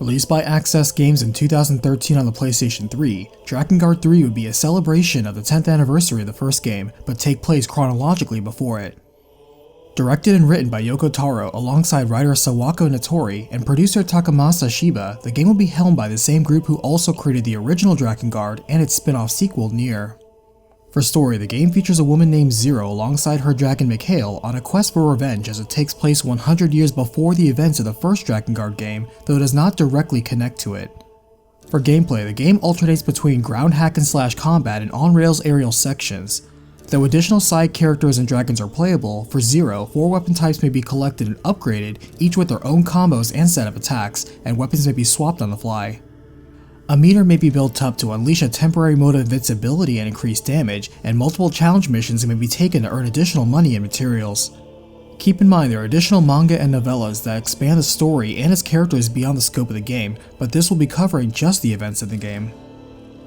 Released by Access Games in 2013 on the PlayStation 3, Drakengard 3 would be a celebration of the 10th anniversary of the first game, but take place chronologically before it. Directed and written by Yoko Taro alongside writer Sawako Natori and producer Takamasa Shiba, the game will be helmed by the same group who also created the original Drakengard and its spin-off sequel, Nier. For story, the game features a woman named Zero alongside her dragon Mikhail on a quest for revenge as it takes place 100 years before the events of the first Drakengard game, though it does not directly connect to it. For gameplay, the game alternates between ground hack and slash combat and on-rails aerial sections. Though additional side characters and dragons are playable, for Zero, 4 weapon types may be collected and upgraded, each with their own combos and set of attacks, and weapons may be swapped on the fly. A meter may be built up to unleash a temporary mode of invincibility and increase damage, and multiple challenge missions may be taken to earn additional money and materials. Keep in mind there are additional manga and novellas that expand the story and its characters beyond the scope of the game, but this will be covering just the events of the game.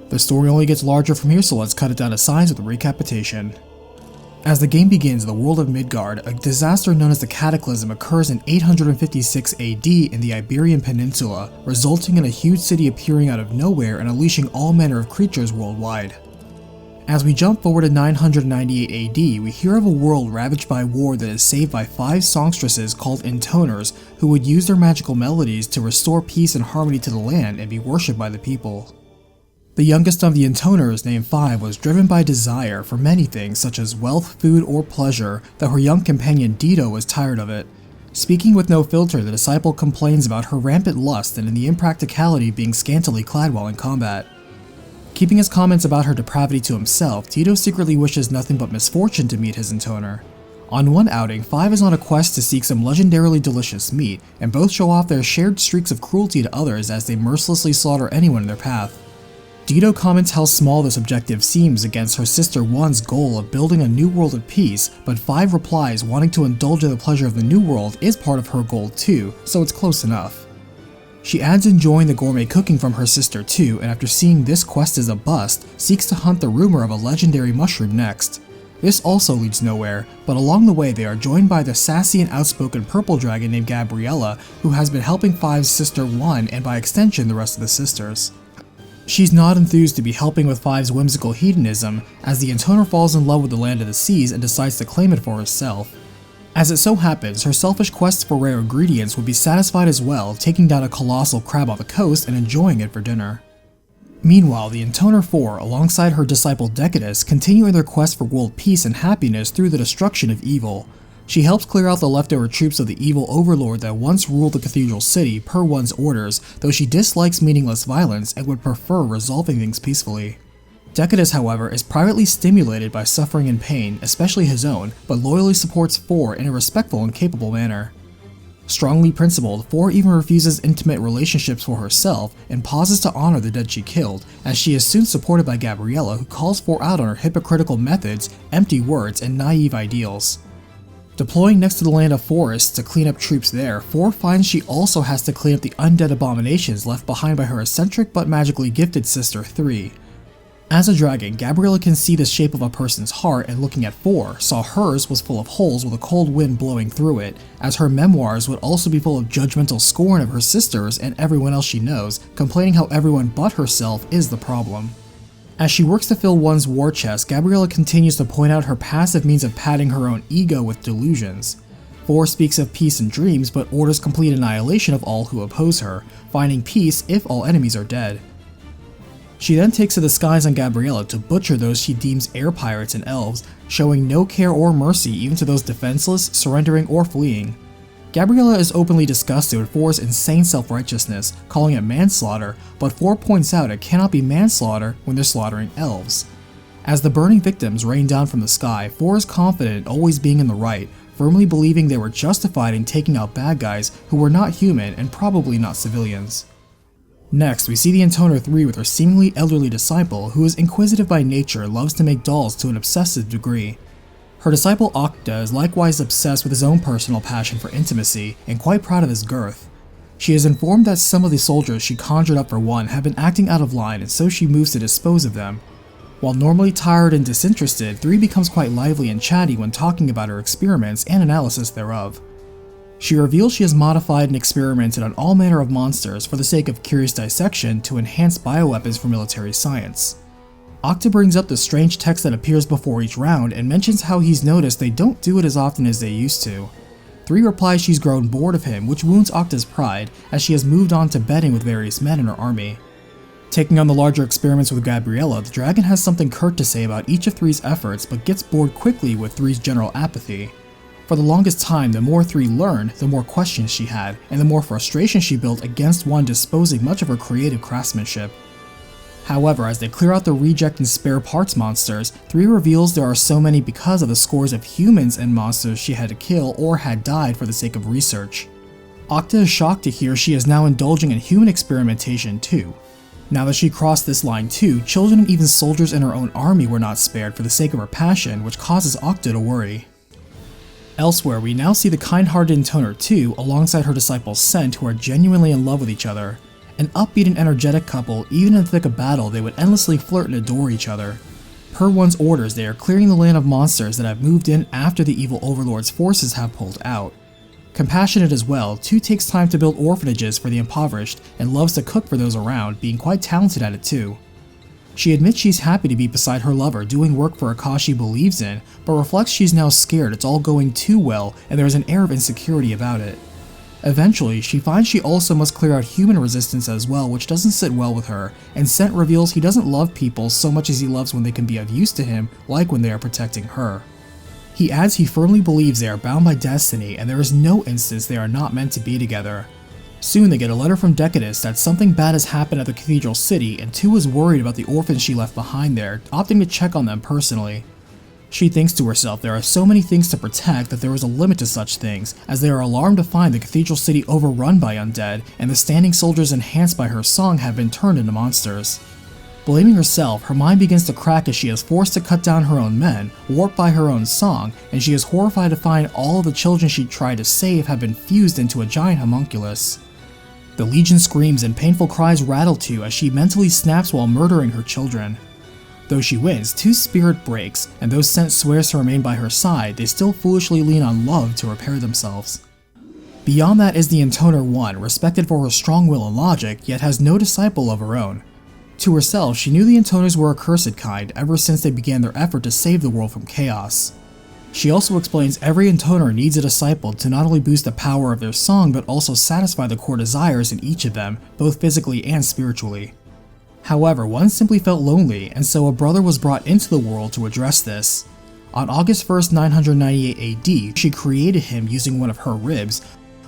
The story only gets larger from here, so let's cut it down to size with a recapitation. As the game begins in the world of Midgard, a disaster known as the Cataclysm occurs in 856 AD in the Iberian Peninsula, resulting in a huge city appearing out of nowhere and unleashing all manner of creatures worldwide. As we jump forward to 998 AD, we hear of a world ravaged by war that is saved by 5 songstresses called Intoners, who would use their magical melodies to restore peace and harmony to the land and be worshipped by the people. The youngest of the Intoners, named 5, was driven by desire for many things such as wealth, food, or pleasure, though her young companion Dido was tired of it. Speaking with no filter, the disciple complains about her rampant lust and in the impracticality of being scantily clad while in combat. Keeping his comments about her depravity to himself, Dido secretly wishes nothing but misfortune to meet his Intoner. On one outing, 5 is on a quest to seek some legendarily delicious meat, and both show off their shared streaks of cruelty to others as they mercilessly slaughter anyone in their path. Dido comments how small this objective seems against her sister 1's goal of building a new world of peace, but 5 replies wanting to indulge in the pleasure of the new world is part of her goal too, so it's close enough. She adds enjoying the gourmet cooking from her sister too, and after seeing this quest as a bust, seeks to hunt the rumor of a legendary mushroom next. This also leads nowhere, but along the way they are joined by the sassy and outspoken purple dragon named Gabriella, who has been helping 5's sister 1 and by extension the rest of the sisters. She's not enthused to be helping with 5's whimsical hedonism, as the Intoner falls in love with the land of the seas and decides to claim it for herself. As it so happens, her selfish quests for rare ingredients would be satisfied as well, taking down a colossal crab on the coast and enjoying it for dinner. Meanwhile, the Intoner 4, alongside her disciple Decadus, continue in their quest for world peace and happiness through the destruction of evil. She helps clear out the leftover troops of the evil overlord that once ruled the Cathedral city per 1's orders, though she dislikes meaningless violence and would prefer resolving things peacefully. Decadus, however, is privately stimulated by suffering and pain, especially his own, but loyally supports 4 in a respectful and capable manner. Strongly principled, 4 even refuses intimate relationships for herself and pauses to honor the dead she killed, as she is soon supported by Gabriella, who calls 4 out on her hypocritical methods, empty words, and naive ideals. Deploying next to the land of forests to clean up troops there, 4 finds she also has to clean up the undead abominations left behind by her eccentric but magically gifted sister 3. As a dragon, Gabriella can see the shape of a person's heart, and looking at 4, saw hers was full of holes with a cold wind blowing through it, as her memoirs would also be full of judgmental scorn of her sisters and everyone else she knows, complaining how everyone but herself is the problem. As she works to fill 1's war chest, Gabriella continues to point out her passive means of padding her own ego with delusions. 4 speaks of peace and dreams, but orders complete annihilation of all who oppose her, finding peace if all enemies are dead. She then takes to the skies on Gabriella to butcher those she deems air pirates and elves, showing no care or mercy even to those defenseless, surrendering, or fleeing. Gabriella is openly disgusted with 4's insane self-righteousness, calling it manslaughter, but 4 points out it cannot be manslaughter when they're slaughtering elves. As the burning victims rain down from the sky, 4 is confident in always being in the right, firmly believing they were justified in taking out bad guys who were not human and probably not civilians. Next, we see the Intoner 3 with her seemingly elderly disciple, who is inquisitive by nature and loves to make dolls to an obsessive degree. Her disciple Octa is likewise obsessed with his own personal passion for intimacy and quite proud of his girth. She is informed that some of the soldiers she conjured up for 1 have been acting out of line, and so she moves to dispose of them. While normally tired and disinterested, 3 becomes quite lively and chatty when talking about her experiments and analysis thereof. She reveals she has modified and experimented on all manner of monsters for the sake of curious dissection to enhance bioweapons for military science. Octa brings up the strange text that appears before each round and mentions how he's noticed they don't do it as often as they used to. 3 replies she's grown bored of him, which wounds Octa's pride as she has moved on to betting with various men in her army. Taking on the larger experiments with Gabriella, the dragon has something curt to say about each of 3's efforts but gets bored quickly with 3's general apathy. For the longest time, the more 3 learned, the more questions she had, and the more frustration she built against one disposing much of her creative craftsmanship. However, as they clear out the reject and spare parts monsters, 3 reveals there are so many because of the scores of humans and monsters she had to kill or had died for the sake of research. Octa is shocked to hear she is now indulging in human experimentation too. Now that she crossed this line too, children and even soldiers in her own army were not spared for the sake of her passion, which causes Octa to worry. Elsewhere, we now see the kind-hearted Intoner too, alongside her disciple Scent, who are genuinely in love with each other. An upbeat and energetic couple, even in the thick of battle, they would endlessly flirt and adore each other. Per one's orders, they are clearing the land of monsters that have moved in after the evil overlord's forces have pulled out. Compassionate as well, 2 takes time to build orphanages for the impoverished and loves to cook for those around, being quite talented at it too. She admits she's happy to be beside her lover, doing work for a cause she believes in, but reflects she's now scared it's all going too well and there is an air of insecurity about it. Eventually, she finds she also must clear out human resistance as well, which doesn't sit well with her, and Scent reveals he doesn't love people so much as he loves when they can be of use to him, like when they are protecting her. He adds he firmly believes they are bound by destiny and there is no instance they are not meant to be together. Soon they get a letter from Decadus that something bad has happened at the Cathedral City, and 2 is worried about the orphans she left behind there, opting to check on them personally. She thinks to herself there are so many things to protect that there is a limit to such things, as they are alarmed to find the Cathedral City overrun by undead, and the standing soldiers enhanced by her song have been turned into monsters. Blaming herself, her mind begins to crack as she is forced to cut down her own men, warped by her own song, and she is horrified to find all of the children she tried to save have been fused into a giant homunculus. The Legion screams and painful cries rattle too as she mentally snaps while murdering her children. Though she wins, 2's spirit breaks, and though Scent swears to remain by her side, they still foolishly lean on love to repair themselves. Beyond that is the Intoner 1, respected for her strong will and logic, yet has no disciple of her own. To herself, she knew the Intoners were a cursed kind ever since they began their effort to save the world from chaos. She also explains every Intoner needs a disciple to not only boost the power of their song but also satisfy the core desires in each of them, both physically and spiritually. However, one simply felt lonely, and so a brother was brought into the world to address this. On August 1st, 998 AD, she created him using one of her ribs.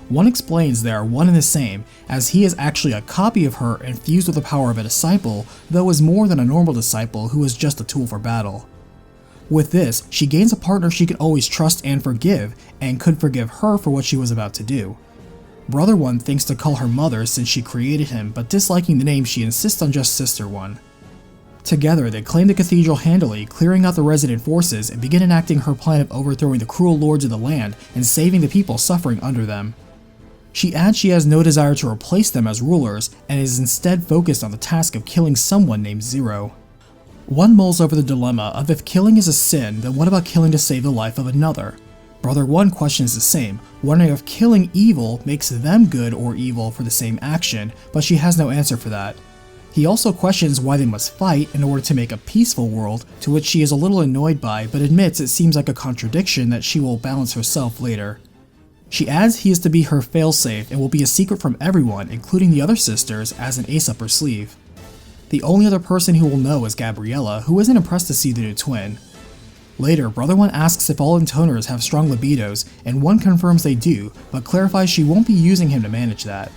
One explains they are one and the same, as he is actually a copy of her infused with the power of a disciple, though is more than a normal disciple who is just a tool for battle. With this, she gains a partner she can always trust and forgive, and could forgive her for what she was about to do. Brother 1 thinks to call her mother since she created him, but disliking the name she insists on just Sister 1. Together, they claim the cathedral handily, clearing out the resident forces and begin enacting her plan of overthrowing the cruel lords of the land and saving the people suffering under them. She adds she has no desire to replace them as rulers, and is instead focused on the task of killing someone named Zero. One mulls over the dilemma of if killing is a sin, then what about killing to save the life of another? Brother 1 questions the same, wondering if killing evil makes them good or evil for the same action, but she has no answer for that. He also questions why they must fight in order to make a peaceful world, to which she is a little annoyed by, but admits it seems like a contradiction that she will balance herself later. She adds he is to be her failsafe and will be a secret from everyone, including the other sisters, as an ace up her sleeve. The only other person who will know is Gabriella, who isn't impressed to see the new twin. Later, Brother 1 asks if all Intoners have strong libidos, and 1 confirms they do, but clarifies she won't be using him to manage that.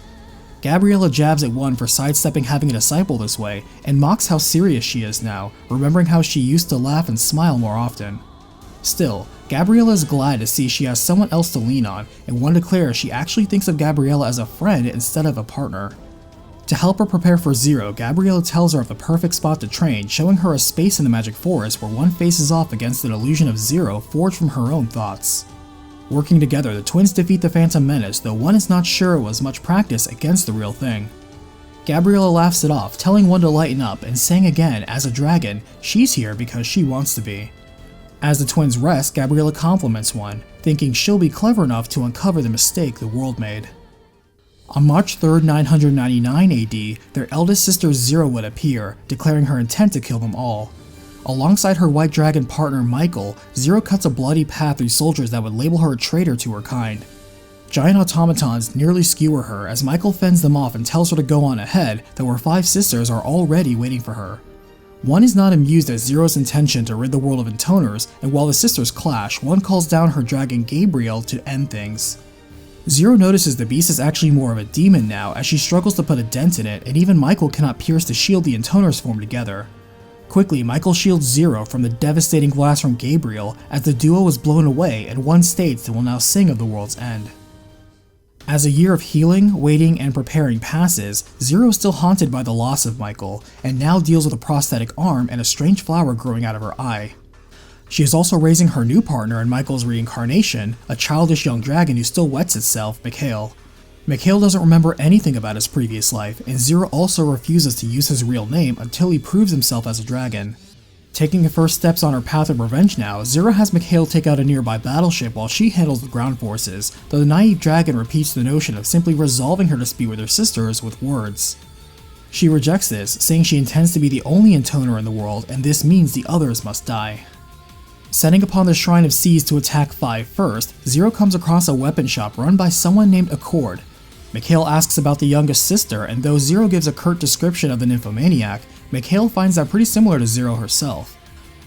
Gabriella jabs at 1 for sidestepping having a disciple this way, and mocks how serious she is now, remembering how she used to laugh and smile more often. Still, Gabriella is glad to see she has someone else to lean on, and 1 declares she actually thinks of Gabriella as a friend instead of a partner. To help her prepare for Zero, Gabriella tells her of the perfect spot to train, showing her a space in the magic forest where 1 faces off against an illusion of Zero forged from her own thoughts. Working together, the twins defeat the Phantom Menace, though 1 is not sure it was much practice against the real thing. Gabriella laughs it off, telling 1 to lighten up and saying again, as a dragon, she's here because she wants to be. As the twins rest, Gabriella compliments one, thinking she'll be clever enough to uncover the mistake the world made. On March 3rd, 999 AD, their eldest sister Zero would appear, declaring her intent to kill them all. Alongside her white dragon partner Michael, Zero cuts a bloody path through soldiers that would label her a traitor to her kind. Giant automatons nearly skewer her as Michael fends them off and tells her to go on ahead, though her 5 sisters are already waiting for her. One is not amused at Zero's intention to rid the world of Intoners, and while the sisters clash, one calls down her dragon Gabriel to end things. Zero notices the beast is actually more of a demon now as she struggles to put a dent in it, and even Michael cannot pierce the shield the Intoners form together. Quickly, Michael shields Zero from the devastating blast from Gabriel as the duo is blown away and one states they will now sing of the world's end. As a year of healing, waiting, and preparing passes, Zero is still haunted by the loss of Michael, and now deals with a prosthetic arm and a strange flower growing out of her eye. She is also raising her new partner in Michael's reincarnation, a childish young dragon who still wets itself, Mikhail. Mikhail doesn't remember anything about his previous life, and Zero also refuses to use his real name until he proves himself as a dragon. Taking the first steps on her path of revenge now, Zero has Mikhail take out a nearby battleship while she handles the ground forces, though the naive dragon repeats the notion of simply resolving her dispute with her sisters with words. She rejects this, saying she intends to be the only Intoner in the world, and this means the others must die. Setting upon the Shrine of Seas to attack 5 first, Zero comes across a weapon shop run by someone named Accord. Mikhail asks about the youngest sister, and though Zero gives a curt description of the nymphomaniac, Mikhail finds that pretty similar to Zero herself.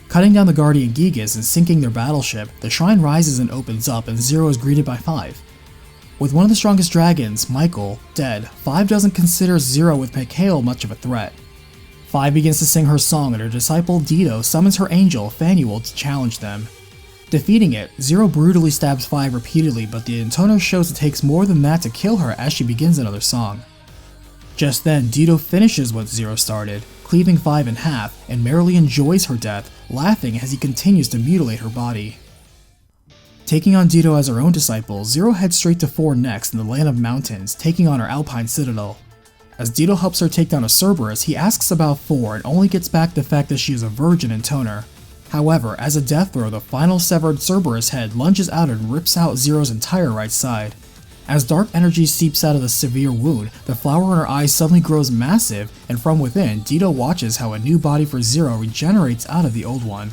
Cutting down the Guardian Gigas and sinking their battleship, the shrine rises and opens up and Zero is greeted by 5. With one of the strongest dragons, Michael, dead, 5 doesn't consider Zero with Mikhail much of a threat. 5 begins to sing her song and her disciple Dido summons her angel, Fanuel, to challenge them. Defeating it, Zero brutally stabs 5 repeatedly, but the Intoner shows it takes more than that to kill her as she begins another song. Just then, Dido finishes what Zero started, cleaving 5 in half, and merrily enjoys her death, laughing as he continues to mutilate her body. Taking on Dido as her own disciple, Zero heads straight to 4 next in the Land of Mountains, taking on her Alpine Citadel. As Dido helps her take down a Cerberus, he asks about 4 and only gets back the fact that she is a virgin Intoner. However, as a death throw, the final severed Cerberus head lunges out and rips out Zero's entire right side. As dark energy seeps out of the severe wound, the flower in her eye suddenly grows massive, and from within, Dido watches how a new body for Zero regenerates out of the old one.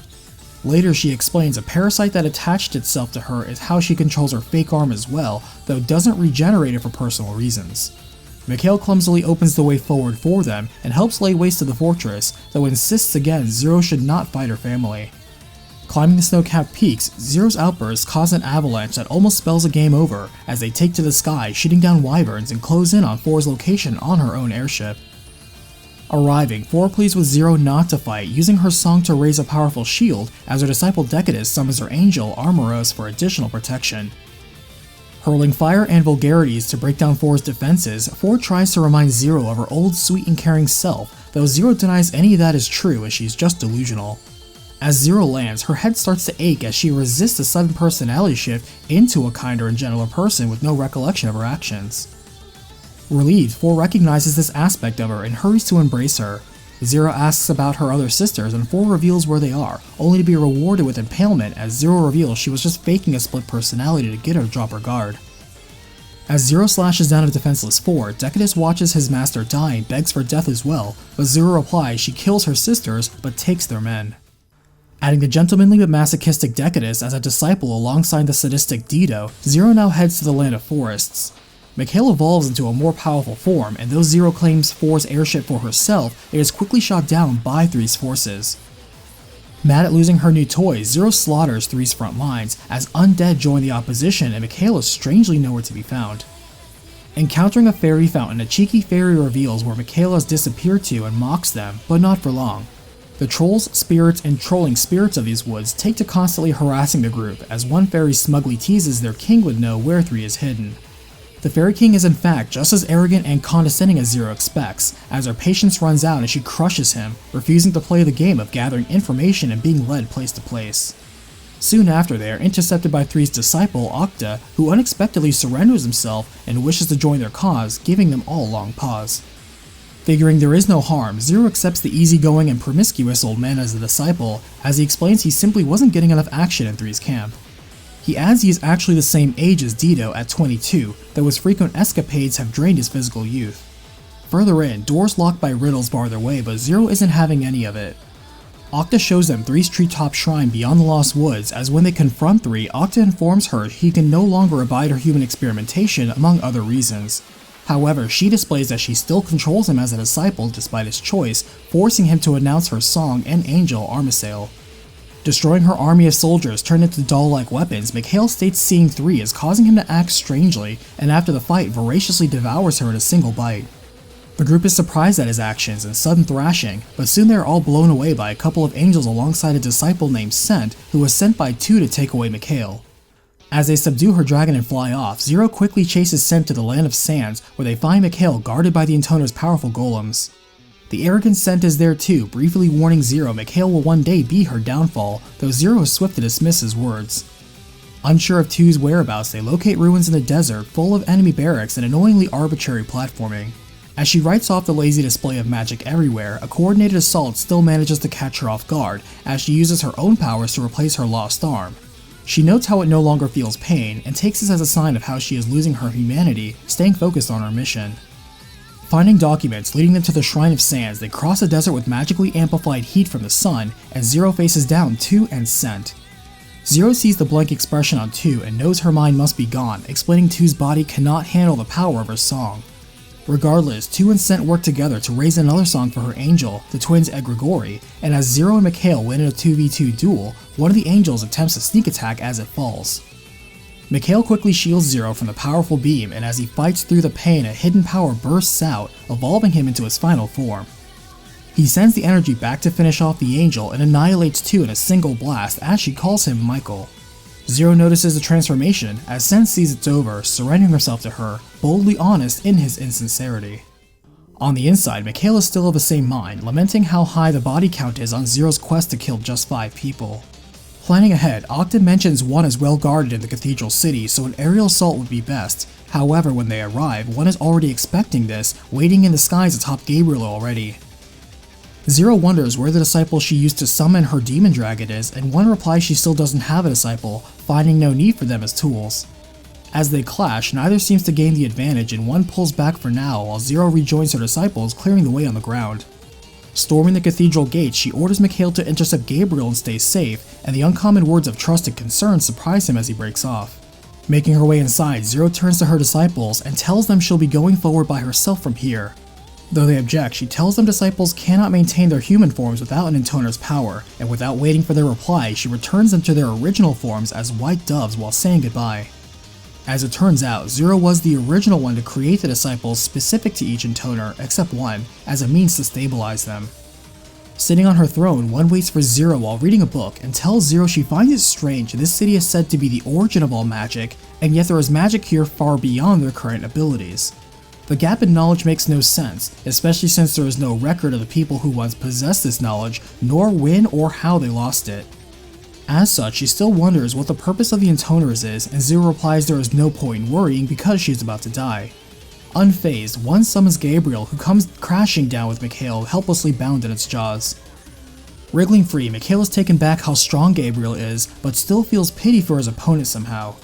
Later, she explains a parasite that attached itself to her is how she controls her fake arm as well, though doesn't regenerate it for personal reasons. Mikhail clumsily opens the way forward for them and helps lay waste to the fortress, though insists again Zero should not fight her family. Climbing the snow-capped peaks, Zero's outbursts cause an avalanche that almost spells a game over as they take to the sky, shooting down wyverns and close in on 4's location on her own airship. Arriving, 4 pleads with Zero not to fight, using her song to raise a powerful shield as her disciple Decadus summons her angel Armoros for additional protection. Hurling fire and vulgarities to break down 4's defenses, 4 tries to remind Zero of her old sweet and caring self, though Zero denies any of that is true as she's just delusional. As Zero lands, her head starts to ache as she resists a sudden personality shift into a kinder and gentler person with no recollection of her actions. Relieved, 4 recognizes this aspect of her and hurries to embrace her. Zero asks about her other sisters and 4 reveals where they are, only to be rewarded with impalement as Zero reveals she was just faking a split personality to get her to drop her guard. As Zero slashes down a defenseless 4, Decadus watches his master die and begs for death as well, but Zero replies she kills her sisters but takes their men. Adding the gentlemanly but masochistic Decadus as a disciple alongside the sadistic Dido, Zero now heads to the Land of Forests. Mikhail evolves into a more powerful form, and though Zero claims 4's airship for herself, it is quickly shot down by 3's forces. Mad at losing her new toys, Zero slaughters 3's front lines as undead join the opposition and Mikhail is strangely nowhere to be found. Encountering a fairy fountain, a cheeky fairy reveals where Mikhail has disappeared to and mocks them, but not for long. The trolls, spirits, and trolling spirits of these woods take to constantly harassing the group, as one fairy smugly teases their king would know where 3 is hidden. The Fairy King is in fact just as arrogant and condescending as Zero expects, as her patience runs out and she crushes him, refusing to play the game of gathering information and being led place to place. Soon after, they are intercepted by 3's disciple, Octa, who unexpectedly surrenders himself and wishes to join their cause, giving them all a long pause. Figuring there is no harm, Zero accepts the easygoing and promiscuous old man as a disciple, as he explains he simply wasn't getting enough action in 3's camp. He adds he is actually the same age as Dido at 22, though his frequent escapades have drained his physical youth. Further in, doors locked by riddles bar their way, but Zero isn't having any of it. Octa shows them 3's treetop shrine beyond the Lost Woods, as when they confront 3, Octa informs her he can no longer abide her human experimentation, among other reasons. However, she displays that she still controls him as a disciple despite his choice, forcing him to announce her song and angel Armisael. Destroying her army of soldiers turned into doll-like weapons, Mikhail states seeing 3 is causing him to act strangely, and after the fight voraciously devours her in a single bite. The group is surprised at his actions and sudden thrashing, but soon they are all blown away by a couple of angels alongside a disciple named Sent, who was sent by 2 to take away Mikhail. As they subdue her dragon and fly off, Zero quickly chases Sent to the Land of Sands, where they find Mikhail guarded by the Intoner's powerful golems. The arrogant Sent is there too, briefly warning Zero Mikhail will one day be her downfall, though Zero is swift to dismiss his words. Unsure of 2's whereabouts, they locate ruins in the desert full of enemy barracks and annoyingly arbitrary platforming. As she writes off the lazy display of magic everywhere, a coordinated assault still manages to catch her off guard, as she uses her own powers to replace her lost arm. She notes how it no longer feels pain, and takes this as a sign of how she is losing her humanity, staying focused on her mission. Finding documents leading them to the Shrine of Sands, they cross a desert with magically amplified heat from the sun, and Zero faces down 2 and Sent. Zero sees the blank expression on 2 and knows her mind must be gone, explaining 2's body cannot handle the power of her song. Regardless, 2 and Sent work together to raise another song for her angel, the twins Egregori, and as Zero and Mikhail win in a 2v2 duel, one of the angels attempts a sneak attack as it falls. Mikhail quickly shields Zero from the powerful beam, and as he fights through the pain, a hidden power bursts out, evolving him into his final form. He sends the energy back to finish off the angel and annihilates 2 in a single blast as she calls him Michael. Zero notices the transformation as Sent sees it's over, surrendering herself to her, boldly honest in his insincerity. On the inside, Mikhail is still of the same mind, lamenting how high the body count is on Zero's quest to kill just 5 people. Planning ahead, Octa mentions 1 is well guarded in the Cathedral city, so an aerial assault would be best. However, when they arrive, 1 is already expecting this, waiting in the skies atop Gabriel already. Zero wonders where the disciple she used to summon her demon dragon is, and 1 replies she still doesn't have a disciple, finding no need for them as tools. As they clash, neither seems to gain the advantage and 1 pulls back for now while Zero rejoins her disciples, clearing the way on the ground. Storming the cathedral gates, she orders Mikhail to intercept Gabriel and stay safe, and the uncommon words of trust and concern surprise him as he breaks off. Making her way inside, Zero turns to her disciples and tells them she'll be going forward by herself from here. Though they object, she tells them disciples cannot maintain their human forms without an Intoner's power, and without waiting for their reply, she returns them to their original forms as white doves while saying goodbye. As it turns out, Zero was the original one to create the disciples specific to each Intoner, except 1, as a means to stabilize them. Sitting on her throne, 1 waits for Zero while reading a book and tells Zero she finds it strange this city is said to be the origin of all magic, and yet there is magic here far beyond their current abilities. The gap in knowledge makes no sense, especially since there is no record of the people who once possessed this knowledge, nor when or how they lost it. As such, she still wonders what the purpose of the Intoners is, and Zero replies there is no point in worrying because she is about to die. Unfazed, 1 summons Gabriel, who comes crashing down with Mikhail helplessly bound in its jaws. Wriggling free, Mikhail is taken back how strong Gabriel is, but still feels pity for his opponent somehow.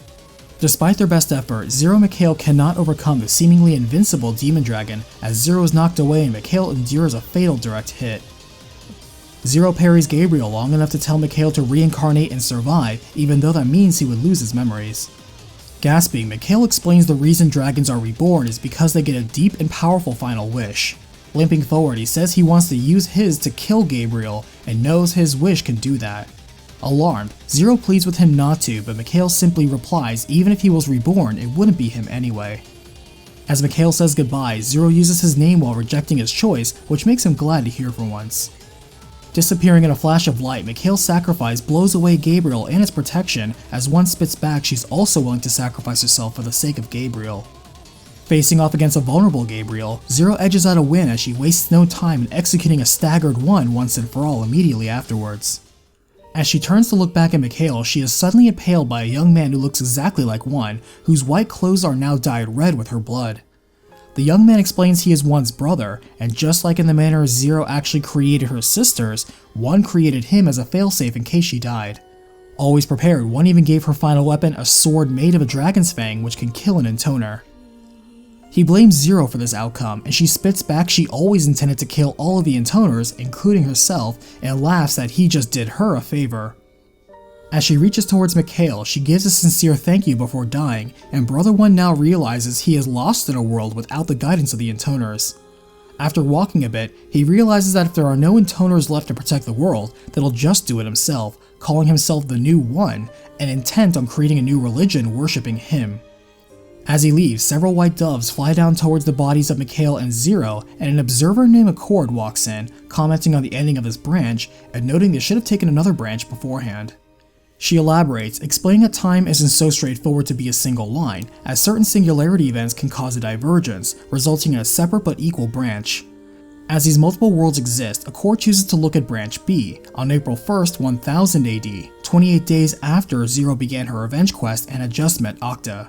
Despite their best effort, Zero and Mikhail cannot overcome the seemingly invincible demon dragon, as Zero is knocked away and Mikhail endures a fatal direct hit. Zero parries Gabriel long enough to tell Mikhail to reincarnate and survive, even though that means he would lose his memories. Gasping, Mikhail explains the reason dragons are reborn is because they get a deep and powerful final wish. Limping forward, he says he wants to use his to kill Gabriel, and knows his wish can do that. Alarmed, Zero pleads with him not to, but Mikhail simply replies even if he was reborn, it wouldn't be him anyway. As Mikhail says goodbye, Zero uses his name while rejecting his choice, which makes him glad to hear for once. Disappearing in a flash of light, Mikhail's sacrifice blows away Gabriel and its protection, as 1 spits back she's also willing to sacrifice herself for the sake of Gabriel. Facing off against a vulnerable Gabriel, Zero edges out a win as she wastes no time in executing a staggered 1 once and for all immediately afterwards. As she turns to look back at Mikhail, she is suddenly impaled by a young man who looks exactly like 1, whose white clothes are now dyed red with her blood. The young man explains he is one's brother, and just like in the manner Zero actually created her sisters, one created him as a failsafe in case she died. Always prepared, one even gave her final weapon a sword made of a dragon's fang which can kill an Intoner. He blames Zero for this outcome, and she spits back she always intended to kill all of the Intoners, including herself, and laughs that he just did her a favor. As she reaches towards Mikhail, she gives a sincere thank you before dying, and Brother One now realizes he is lost in a world without the guidance of the Intoners. After walking a bit, he realizes that if there are no Intoners left to protect the world, then he'll just do it himself, calling himself the New One, and intent on creating a new religion worshipping him. As he leaves, several white doves fly down towards the bodies of Mikhail and Zero, and an observer named Accord walks in, commenting on the ending of this branch, and noting they should have taken another branch beforehand. She elaborates, explaining that time isn't so straightforward to be a single line, as certain singularity events can cause a divergence, resulting in a separate but equal branch. As these multiple worlds exist, Accord chooses to look at Branch B, on April 1st, 1000 AD, 28 days after Zero began her revenge quest and had just met Octa.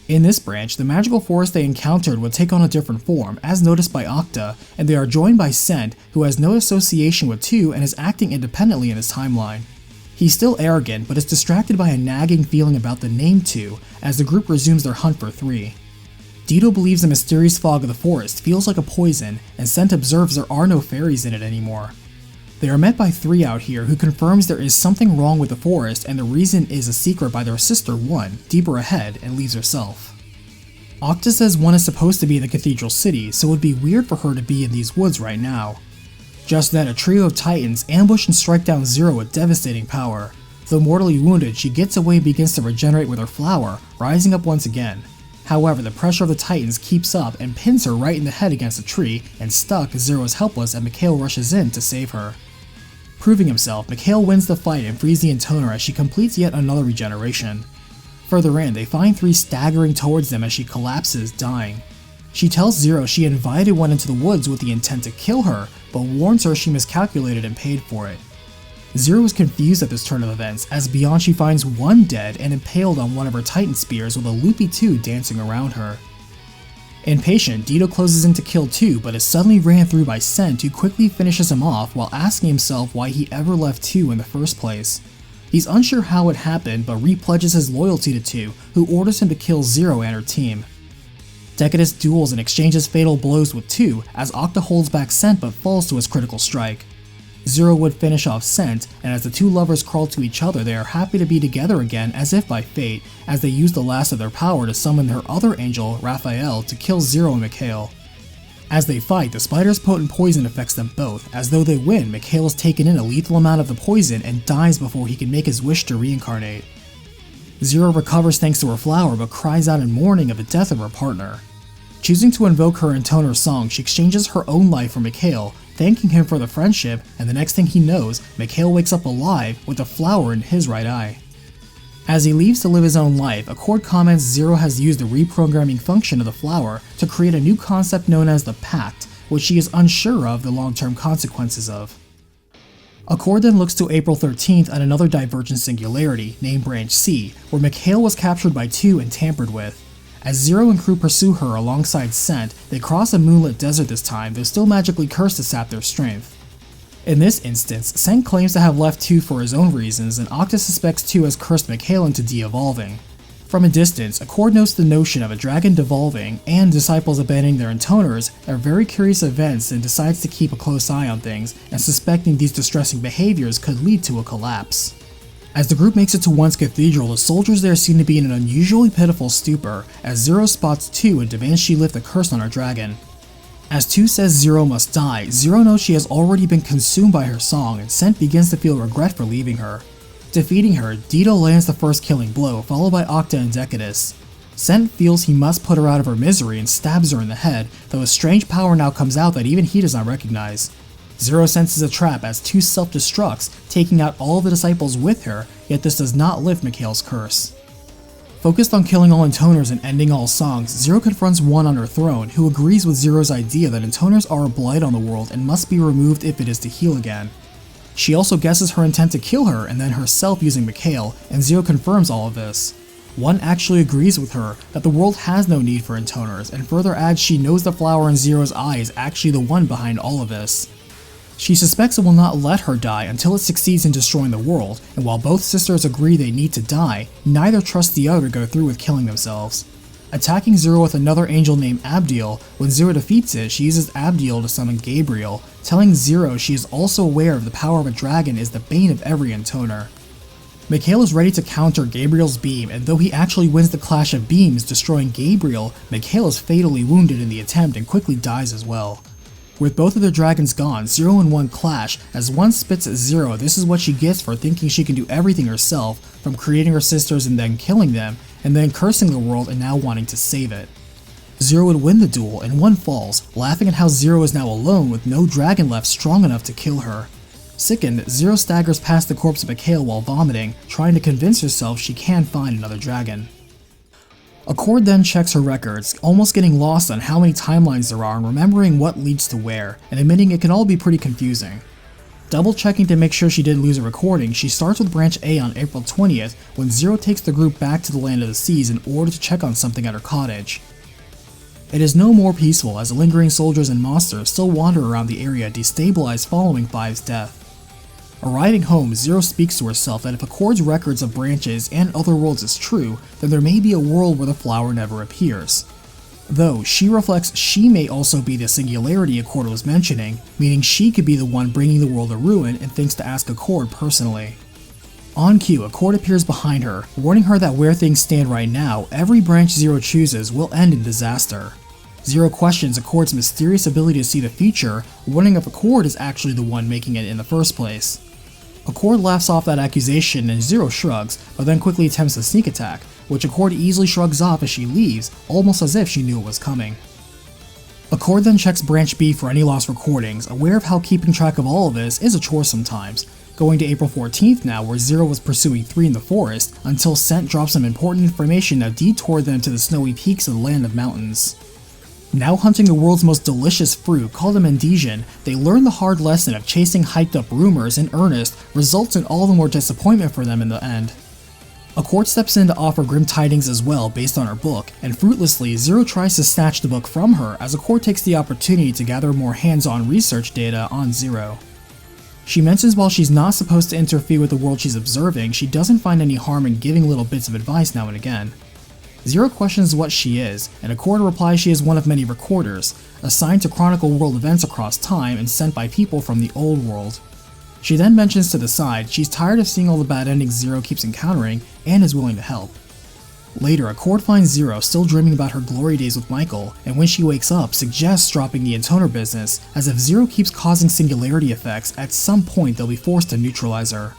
In this branch, the magical force they encountered would take on a different form, as noticed by Octa, and they are joined by Sent, who has no association with 2 and is acting independently in this timeline. He's still arrogant, but is distracted by a nagging feeling about the name 2, as the group resumes their hunt for 3. Dito believes the mysterious fog of the forest feels like a poison, and Sent observes there are no fairies in it anymore. They are met by 3 out here, who confirms there is something wrong with the forest and the reason is a secret by their sister 1, deeper ahead, and leaves herself. Octa says 1 is supposed to be in the Cathedral City, so it would be weird for her to be in these woods right now. Just then, a trio of titans ambush and strike down Zero with devastating power. Though mortally wounded, she gets away and begins to regenerate with her flower, rising up once again. However, the pressure of the titans keeps up and pins her right in the head against a tree, and stuck, Zero is helpless and Mikhail rushes in to save her. Proving himself, Mikhail wins the fight and frees the Intoner as she completes yet another regeneration. Further in, they find 3 staggering towards them as she collapses, dying. She tells Zero she invited 1 into the woods with the intent to kill her, but warns her she miscalculated and paid for it. Zero is confused at this turn of events, as beyond she finds 1 dead and impaled on one of her titan spears with a loopy 2 dancing around her. Impatient, Dito closes in to kill 2 but is suddenly ran through by Sent, who quickly finishes him off while asking himself why he ever left 2 in the first place. He's unsure how it happened but repledges his loyalty to 2, who orders him to kill Zero and her team. Decadus duels and exchanges fatal blows with 2 as Octa holds back Sent but falls to his critical strike. Zero would finish off Sent, and as the 2 lovers crawl to each other, they are happy to be together again as if by fate, as they use the last of their power to summon her other angel, Raphael, to kill Zero and Mikhail. As they fight, the spider's potent poison affects them both. As though they win, Mikhail is taken in a lethal amount of the poison and dies before he can make his wish to reincarnate. Zero recovers thanks to her flower but cries out in mourning of the death of her partner. Choosing to invoke her Intoner song, she exchanges her own life for Mikhail, thanking him for the friendship, and the next thing he knows, Mikhail wakes up alive with a flower in his right eye. As he leaves to live his own life, Accord comments Zero has used the reprogramming function of the flower to create a new concept known as the Pact, which she is unsure of the long-term consequences of. Accord then looks to April 13th at another divergent singularity, named Branch C, where Mikhail was captured by 2 and tampered with. As Zero and crew pursue her alongside Sent, they cross a moonlit desert this time, though still magically cursed to sap their strength. In this instance, Sent claims to have left 2 for his own reasons, and Octa suspects 2 has cursed Mikhail into de-evolving. From a distance, Accord notes the notion of a dragon devolving and disciples abandoning their Intoners are very curious events and decides to keep a close eye on things, and suspecting these distressing behaviors could lead to a collapse. As the group makes it to One's Cathedral, the soldiers there seem to be in an unusually pitiful stupor, as Zero spots 2 and demands she lift the curse on her dragon. As 2 says Zero must die, Zero knows she has already been consumed by her song, and Sent begins to feel regret for leaving her. Defeating her, Dito lands the first killing blow, followed by Octa and Decadus. Sent feels he must put her out of her misery and stabs her in the head, though a strange power now comes out that even he does not recognize. Zero senses a trap as 2 self-destructs, taking out all of the disciples with her, yet this does not lift Mikhail's curse. Focused on killing all Intoners and ending all songs, Zero confronts 1 on her throne, who agrees with Zero's idea that Intoners are a blight on the world and must be removed if it is to heal again. She also guesses her intent to kill her and then herself using Mikhail, and Zero confirms all of this. One actually agrees with her that the world has no need for Intoners, and further adds she knows the flower in Zero's eye is actually the one behind all of this. She suspects it will not let her die until it succeeds in destroying the world, and while both sisters agree they need to die, neither trusts the other to go through with killing themselves. Attacking Zero with another angel named Abdiel, when Zero defeats it, she uses Abdiel to summon Gabriel, telling Zero she is also aware of the power of a dragon is the bane of every Intoner. Mikhail is ready to counter Gabriel's beam, and though he actually wins the clash of beams destroying Gabriel, Mikhail is fatally wounded in the attempt and quickly dies as well. With both of their dragons gone, Zero and One clash, as One spits at Zero this is what she gets for thinking she can do everything herself, from creating her sisters and then killing them, and then cursing the world and now wanting to save it. Zero would win the duel, and One falls, laughing at how Zero is now alone with no dragon left strong enough to kill her. Sickened, Zero staggers past the corpse of Mikhail while vomiting, trying to convince herself she can find another dragon. Accord then checks her records, almost getting lost on how many timelines there are and remembering what leads to where, and admitting it can all be pretty confusing. Double checking to make sure she did lose a recording, she starts with Branch A on April 20th when Zero takes the group back to the Land of the Seas in order to check on something at her cottage. It is no more peaceful as lingering soldiers and monsters still wander around the area destabilized following Five's death. Arriving home, Zero speaks to herself that if Accord's records of branches and other worlds is true, then there may be a world where the flower never appears. Though, she reflects she may also be the singularity Accord was mentioning, meaning she could be the one bringing the world to ruin and thinks to ask Accord personally. On cue, Accord appears behind her, warning her that where things stand right now, every branch Zero chooses will end in disaster. Zero questions Accord's mysterious ability to see the future, wondering if Accord is actually the one making it in the first place. Accord laughs off that accusation and Zero shrugs, but then quickly attempts a sneak attack, which Accord easily shrugs off as she leaves, almost as if she knew it was coming. Accord then checks Branch B for any lost recordings, aware of how keeping track of all of this is a chore sometimes, going to April 14th now where Zero was pursuing 3 in the forest, until Scent drops some important information that detoured them to the snowy peaks of the Land of Mountains. Now hunting the world's most delicious fruit called a Mendesian, they learn the hard lesson of chasing hyped up rumors in earnest results in all the more disappointment for them in the end. Accord steps in to offer grim tidings as well based on her book, and fruitlessly Zero tries to snatch the book from her as Accord takes the opportunity to gather more hands-on research data on Zero. She mentions while she's not supposed to interfere with the world she's observing, she doesn't find any harm in giving little bits of advice now and again. Zero questions what she is, and Accord replies she is one of many recorders, assigned to chronicle world events across time and sent by people from the old world. She then mentions to the side she's tired of seeing all the bad endings Zero keeps encountering and is willing to help. Later, Accord finds Zero still dreaming about her glory days with Michael, and when she wakes up, suggests dropping the Intoner business, as if Zero keeps causing singularity effects, at some point they'll be forced to neutralize her.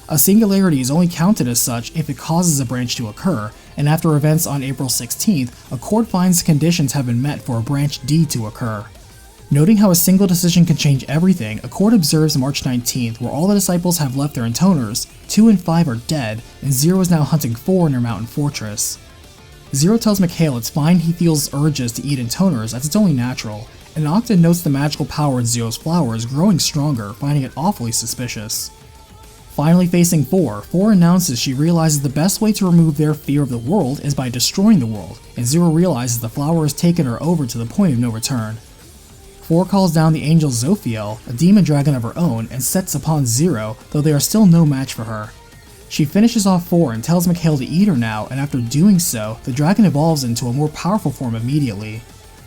A singularity is only counted as such if it causes a branch to occur, and after events on April 16th, Accord finds the conditions have been met for a Branch D to occur. Noting how a single decision can change everything, Accord observes March 19th where all the disciples have left their Intoners, 2 and 5 are dead, and Zero is now hunting 4 in her mountain fortress. Zero tells Mikhail it's fine he feels urges to eat Intoners as it's only natural, and often notes the magical power in Zero's flower is growing stronger, finding it awfully suspicious. Finally facing 4 announces she realizes the best way to remove their fear of the world is by destroying the world, and Zero realizes the flower has taken her over to the point of no return. 4 calls down the angel Zophiel, a demon dragon of her own, and sets upon Zero, though they are still no match for her. She finishes off 4 and tells Mikhail to eat her now, and after doing so, the dragon evolves into a more powerful form immediately.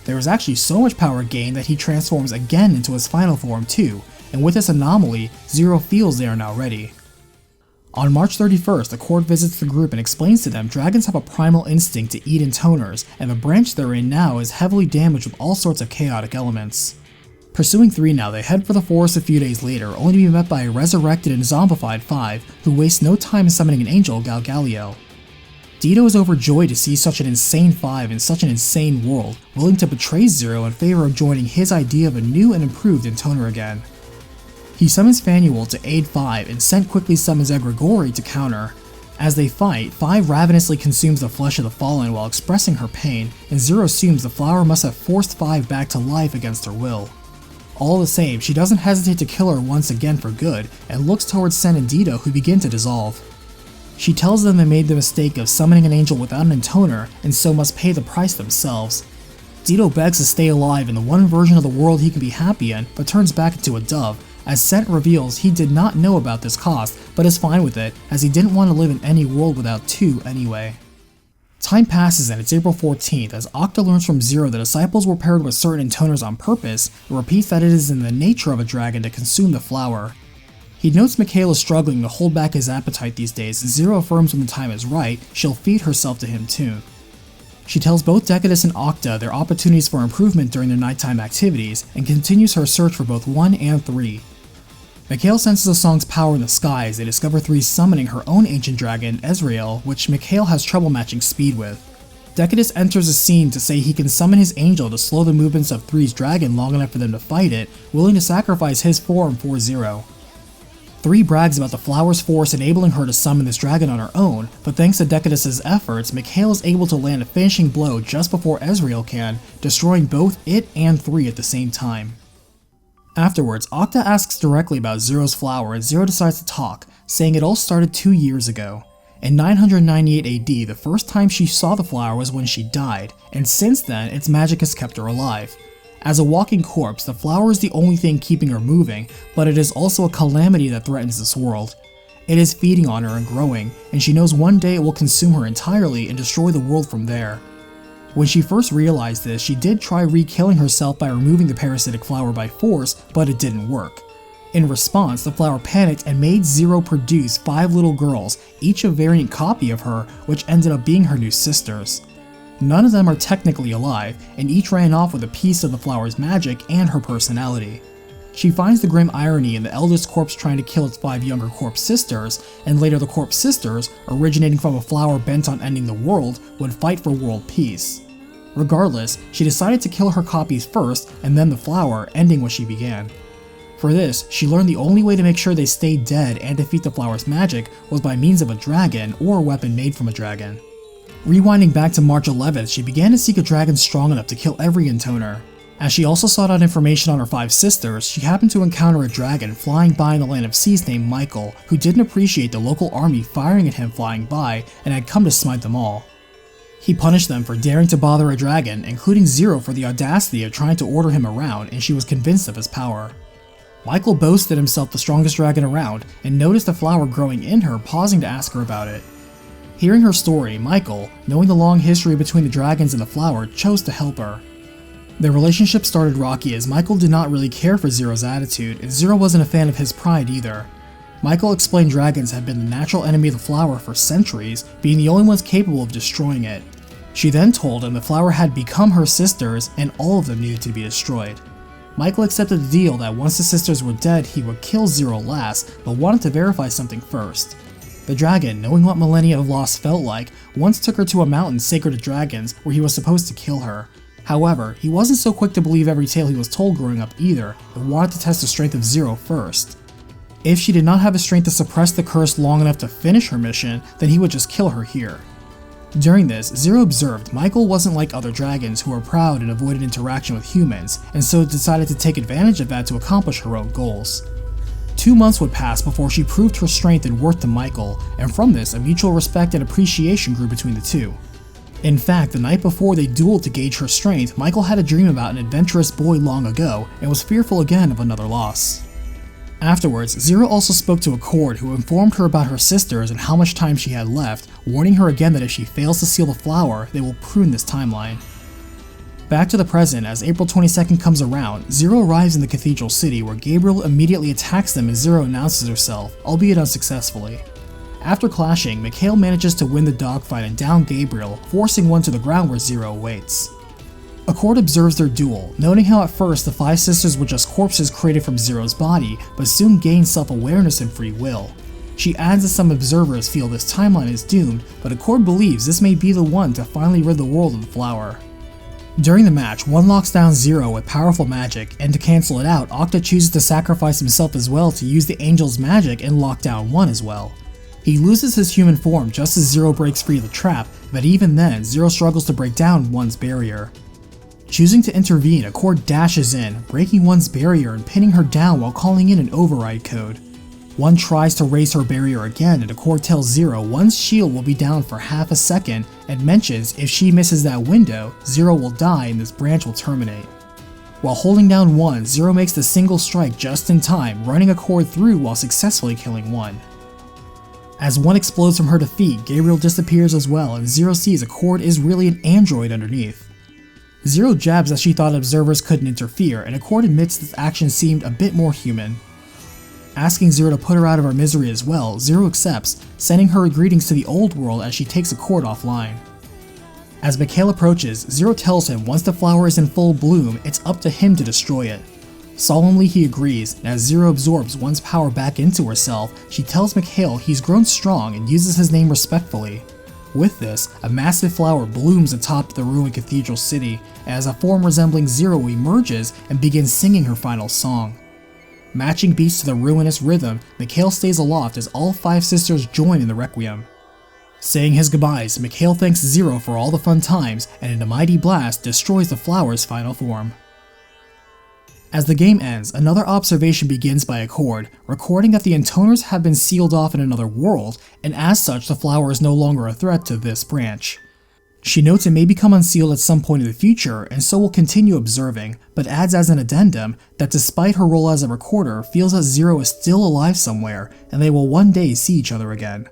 There is actually so much power gained that he transforms again into his final form too, and with this anomaly, Zero feels they are now ready. On March 31st, Accord visits the group and explains to them dragons have a primal instinct to eat Intoners, and the branch they're in now is heavily damaged with all sorts of chaotic elements. Pursuing 3 now, they head for the forest a few days later, only to be met by a resurrected and zombified 5, who wastes no time in summoning an angel, Galgaliel. Dito is overjoyed to see such an insane 5 in such an insane world, willing to betray Zero in favor of joining his idea of a new and improved Intoner again. He summons Fanuel to aid 5, and Scent quickly summons Egregori to counter. As they fight, 5 ravenously consumes the flesh of the fallen while expressing her pain, and Zero assumes the flower must have forced 5 back to life against her will. All the same, she doesn't hesitate to kill her once again for good, and looks towards Scent and Dito, who begin to dissolve. She tells them they made the mistake of summoning an angel without an Intoner and so must pay the price themselves. Zito begs to stay alive in the one version of the world he can be happy in, but turns back into a dove, as Sent reveals he did not know about this cost, but is fine with it, as he didn't want to live in any world without two anyway. Time passes and it's April 14th as Octa learns from Zero the disciples were paired with certain Intoners on purpose and repeats that it is in the nature of a dragon to consume the flower. He notes Mikhail is struggling to hold back his appetite these days and Zero affirms when the time is right, she'll feed herself to him too. She tells both Decadus and Octa their opportunities for improvement during their nighttime activities and continues her search for both 1 and 3. Mikhail senses a song's power in the sky as they discover 3 summoning her own ancient dragon, Ezreal, which Mikhail has trouble matching speed with. Decadus enters the scene to say he can summon his angel to slow the movements of 3's dragon long enough for them to fight it, willing to sacrifice his form for Zero. 3 brags about the flower's force enabling her to summon this dragon on her own, but thanks to Decadus' efforts, Mikhail is able to land a finishing blow just before Ezreal can, destroying both it and 3 at the same time. Afterwards, Octa asks directly about Zero's flower and Zero decides to talk, saying it all started 2 years ago. In 998 AD, the first time she saw the flower was when she died, and since then, its magic has kept her alive. As a walking corpse, the flower is the only thing keeping her moving, but it is also a calamity that threatens this world. It is feeding on her and growing, and she knows one day it will consume her entirely and destroy the world from there. When she first realized this, she did try re-killing herself by removing the parasitic flower by force, but it didn't work. In response, the flower panicked and made Zero produce 5 little girls, each a variant copy of her, which ended up being her new sisters. None of them are technically alive, and each ran off with a piece of the flower's magic and her personality. She finds the grim irony in the eldest corpse trying to kill its 5 younger corpse sisters, and later the corpse sisters, originating from a flower bent on ending the world, would fight for world peace. Regardless, she decided to kill her copies first and then the flower, ending what she began. For this, she learned the only way to make sure they stayed dead and defeat the flower's magic was by means of a dragon or a weapon made from a dragon. Rewinding back to March 11th, she began to seek a dragon strong enough to kill every Intoner. As she also sought out information on her 5 sisters, she happened to encounter a dragon flying by in the Land of Seas named Michael, who didn't appreciate the local army firing at him flying by and had come to smite them all. He punished them for daring to bother a dragon, including Zero for the audacity of trying to order him around, and she was convinced of his power. Michael boasted himself the strongest dragon around, and noticed the flower growing in her, pausing to ask her about it. Hearing her story, Michael, knowing the long history between the dragons and the flower, chose to help her. Their relationship started rocky as Michael did not really care for Zero's attitude, and Zero wasn't a fan of his pride either. Michael explained dragons had been the natural enemy of the flower for centuries, being the only ones capable of destroying it. She then told him the flower had become her sisters and all of them needed to be destroyed. Michael accepted the deal that once the sisters were dead he would kill Zero last, but wanted to verify something first. The dragon, knowing what millennia of loss felt like, once took her to a mountain sacred to dragons where he was supposed to kill her. However, he wasn't so quick to believe every tale he was told growing up either, and wanted to test the strength of Zero first. If she did not have the strength to suppress the curse long enough to finish her mission, then he would just kill her here. During this, Zero observed Michael wasn't like other dragons who were proud and avoided interaction with humans, and so decided to take advantage of that to accomplish her own goals. 2 months would pass before she proved her strength and worth to Michael, and from this, a mutual respect and appreciation grew between the two. In fact, the night before they dueled to gauge her strength, Michael had a dream about an adventurous boy long ago, and was fearful again of another loss. Afterwards, Zero also spoke to Accord, who informed her about her sisters and how much time she had left, warning her again that if she fails to seal the flower, they will prune this timeline. Back to the present, as April 22nd comes around, Zero arrives in the Cathedral City where Gabriel immediately attacks them as Zero announces herself, albeit unsuccessfully. After clashing, Mikhail manages to win the dogfight and down Gabriel, forcing one to the ground where Zero awaits. Accord observes their duel, noting how at first the 5 sisters were just corpses created from Zero's body, but soon gain self-awareness and free will. She adds that some observers feel this timeline is doomed, but Accord believes this may be the one to finally rid the world of the flower. During the match, one locks down Zero with powerful magic, and to cancel it out, Octa chooses to sacrifice himself as well to use the angel's magic and lock down one as well. He loses his human form just as Zero breaks free of the trap, but even then, Zero struggles to break down one's barrier. Choosing to intervene, Accord dashes in, breaking one's barrier and pinning her down while calling in an override code. One tries to raise her barrier again, and Accord tells Zero one's shield will be down for half a second and mentions if she misses that window, Zero will die and this branch will terminate. While holding down 1, Zero makes the single strike just in time, running Accord through while successfully killing 1. As 1 explodes from her defeat, Gabriel disappears as well, and Zero sees Accord is really an android underneath. Zero jabs that she thought observers couldn't interfere, and Accord admits this action seemed a bit more human. Asking Zero to put her out of her misery as well, Zero accepts, sending her greetings to the old world as she takes Accord offline. As Mikhail approaches, Zero tells him once the flower is in full bloom, it's up to him to destroy it. Solemnly he agrees, and as Zero absorbs 1's power back into herself, she tells Mikhail he's grown strong and uses his name respectfully. With this, a massive flower blooms atop the ruined Cathedral city, as a form resembling Zero emerges and begins singing her final song. Matching beats to the ruinous rhythm, Mikhail stays aloft as all 5 sisters join in the requiem. Saying his goodbyes, Mikhail thanks Zero for all the fun times, and in a mighty blast destroys the flower's final form. As the game ends, another observation begins by Accord, recording that the Intoners have been sealed off in another world, and as such the flower is no longer a threat to this branch. She notes it may become unsealed at some point in the future, and so will continue observing, but adds as an addendum that despite her role as a recorder, feels that Zero is still alive somewhere, and they will one day see each other again.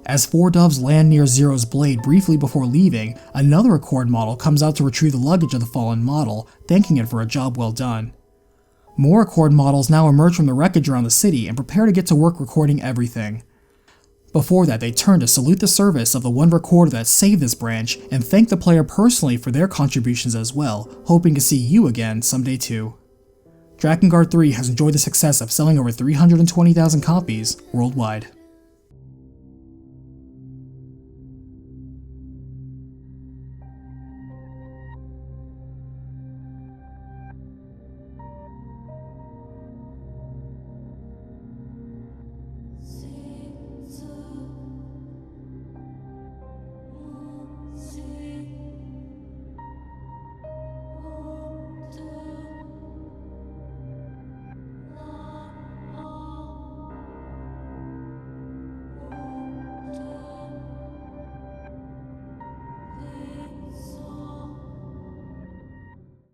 As 4 doves land near Zero's blade briefly before leaving, another Accord model comes out to retrieve the luggage of the fallen model, thanking it for a job well done. More Accord models now emerge from the wreckage around the city and prepare to get to work recording everything. Before that, they turn to salute the service of the 1 recorder that saved this branch and thank the player personally for their contributions as well, hoping to see you again someday too. Drakengard 3 has enjoyed the success of selling over 320,000 copies worldwide.